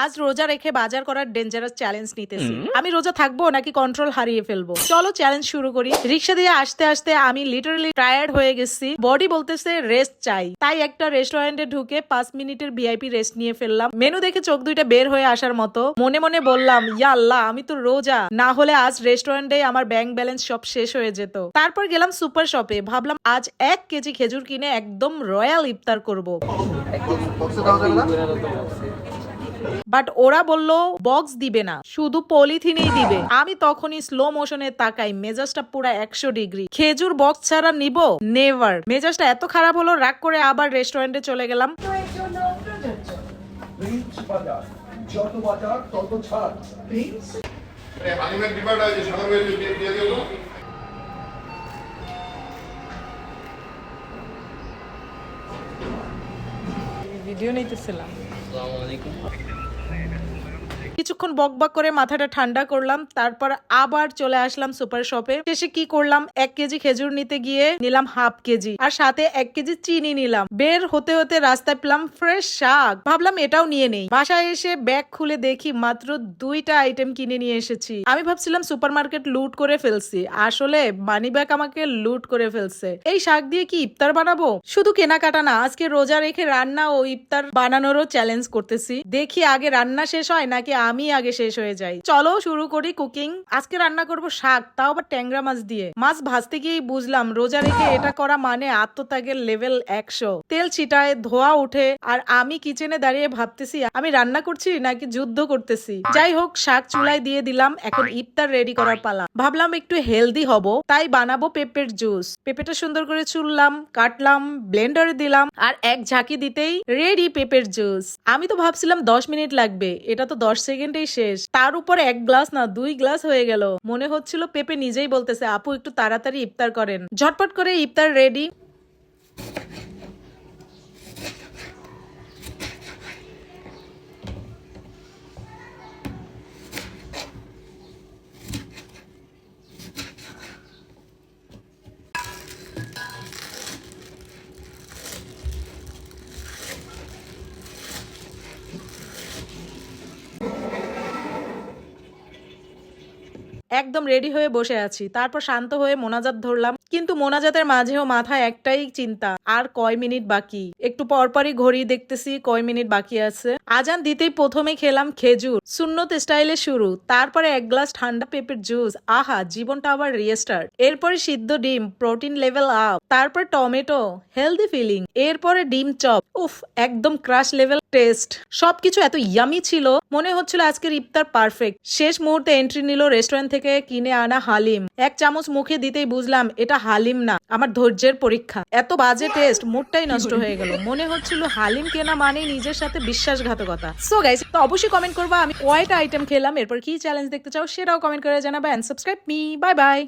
আজ রোজা রেখে বাজার করার ডেঞ্জারাস চ্যালেঞ্জ নিতেছি। আমি রোজা থাকবো নাকি কন্ট্রোল হারিয়ে ফেলবো? চলো চ্যালেঞ্জ শুরু করি। রিক্সা দিয়ে আসতে আসতে আমি লিটারালি টায়ার্ড হয়ে গেছি। বডি বলতেছে রেস্ট চাই। তাই একটা রেস্টুরেন্টে ঢুকে 5 মিনিটের ভিআইপি রেস্ট নিয়ে ফেললাম। মেনু দেখে চোখ দুইটা বের হয়ে আসার মতো। মনে মনে বললাম, ইয়া আল্লাহ, আমি তো রোজা, না হলে আজ রেস্টুরেন্টে আমার ব্যাংক ব্যালেন্স সব শেষ হয়ে যেত। তারপর গেলাম সুপার শপে। ভাবলাম আজ 1 কেজি খেজুর কিনে একদম রয়্যাল ইফতার করব। বাট ওরা বলল বক্স দিবে না, শুধু পলিথিনেই দিবে। আমি তখনই স্লো মোশনে তাকাই, মেজাজটা পুরা 100 ডিগ্রি। খেজুর বক্স ছাড়া নিব? নেভার। মেজাজটা এত খারাপ হলো, রাগ করে আবার রেস্টুরেন্টে চলে গেলাম। যত বাজার তত ছাড়। হালিমের ডিমান্ড আছে সাধারণ দিয়ে দিও। ভিডিও নিতেছিলাম। কিছুক্ষণ বকবক করে মাথাটা ঠান্ডা করলাম, তারপর আবার চলে আসলাম সুপার শপে। শেষে কি করলাম, 1 কেজি খেজুর নিতে গিয়ে নিলাম হাফ কেজি, আর সাথে 1 কেজি চিনি নিলাম। বের হতে হতে রাস্তায় পেলাম ফ্রেশ শাক, ভাবলাম এটাও নিয়ে নেই। বাসায় এসে ব্যাগ খুলে দেখি মাত্র 2টা আইটেম কিনে নিয়ে এসেছি। আমি ভাবছিলাম সুপারমার্কেট লুট করে ফেলছি, আসলে মানি ব্যাগ আমাকে লুট করে ফেলছে। এই শাক দিয়ে কি ইফতার বানাবো? শুধু কেনাকাটা না, আজকে রোজা রেখে রান্না ও ইফতার বানানোরও চ্যালেঞ্জ করতেছি। দেখি আগে রান্না শেষ হয় নাকি আমি আগে শেষ হয়ে যাই। চলো শুরু করি কুকিং। আজকে রান্না করব শাক, তাও আবার ট্যাংরা মাছ দিয়ে। মাছ ভাজতে গিয়েই বুঝলাম রোজা রেখে এটা করা মানে আত্মত্যাগের লেভেল 100। তেল ছিটায়, ধোয়া উঠে, আর আমি কিচেনে দাঁড়িয়ে ভাবতেছি আমি রান্না করছি নাকি যুদ্ধ করতেছি। যাই হোক, শাক চুলায় দিয়ে দিলাম। এখন ইফতার রেডি করার পালা। ভাবলাম একটু হেলদি হব, তাই বানাবো পেঁপের জুস। পেঁপেটা সুন্দর করে চুললাম, কাটলাম, ব্লেন্ডারে দিলাম, আর এক ঝাঁকি দিতেই রেডি পেঁপের জুস। আমি তো ভাবছিলাম 10 মিনিট লাগবে, এটা তো 10 সেকেন্ডেই শেষ। তার উপর 1 গ্লাস না 2 গ্লাস হয়ে গেল। মনে হচ্ছিল পেঁপে নিজেই বলতেছে, আপু একটু তাড়াতাড়ি ইফতার করেন। ঝটপট করে ইফতার রেডি। একদম রেডি হয়ে বসে আছি। তারপর শান্ত হয়ে মোনাজাত ধরলাম, কিন্তু মোনাজাতের মাঝেও মাথায় একটাই চিন্তা, আর কয় মিনিট বাকি। একটু পরপরই ঘড়ি দেখতেছি কয় মিনিট বাকি আছে। আজান দিতেই প্রথমে খেলাম খেজুর, সুন্নত স্টাইলে শুরু। তারপরে 1 গ্লাস ঠান্ডা পেঁপের জুস, আহা, জীবনটা আবার রিস্টার্ট। এরপরে সিদ্ধ ডিম, প্রোটিন লেভেল আপ। তারপর টমেটো, হেলদি ফিলিং। এরপরে ডিম চপ, উফ, একদম ক্রাশ লেভেল টেস্ট। সবকিছু এত ইয়ামি ছিল, মনে হচ্ছিল আজকের ইফতার পারফেক্ট। শেষ মুহূর্তে এন্ট্রি নিল রেস্টুরেন্ট থেকে কিনে আনা হালিম। 1 চামচ মুখে দিতেই বুঝলাম এটা হালিম না, আমার ধৈর্যের পরীক্ষা। এত বাজে টেস্ট, মুডটাই নষ্ট হয়ে গেল। মনে হচ্ছিল হালিম কেনা মানেই নিজের সাথে বিশ্বাসঘাতকতা। সো গাইস, তো অবশ্যই কমেন্ট করবা আমি কয়টা আইটেম খেলাম, এরপর কি চ্যালেঞ্জ দেখতে চাও সেটাও কমেন্ট করে জানাবা। And subscribe me. Bye by.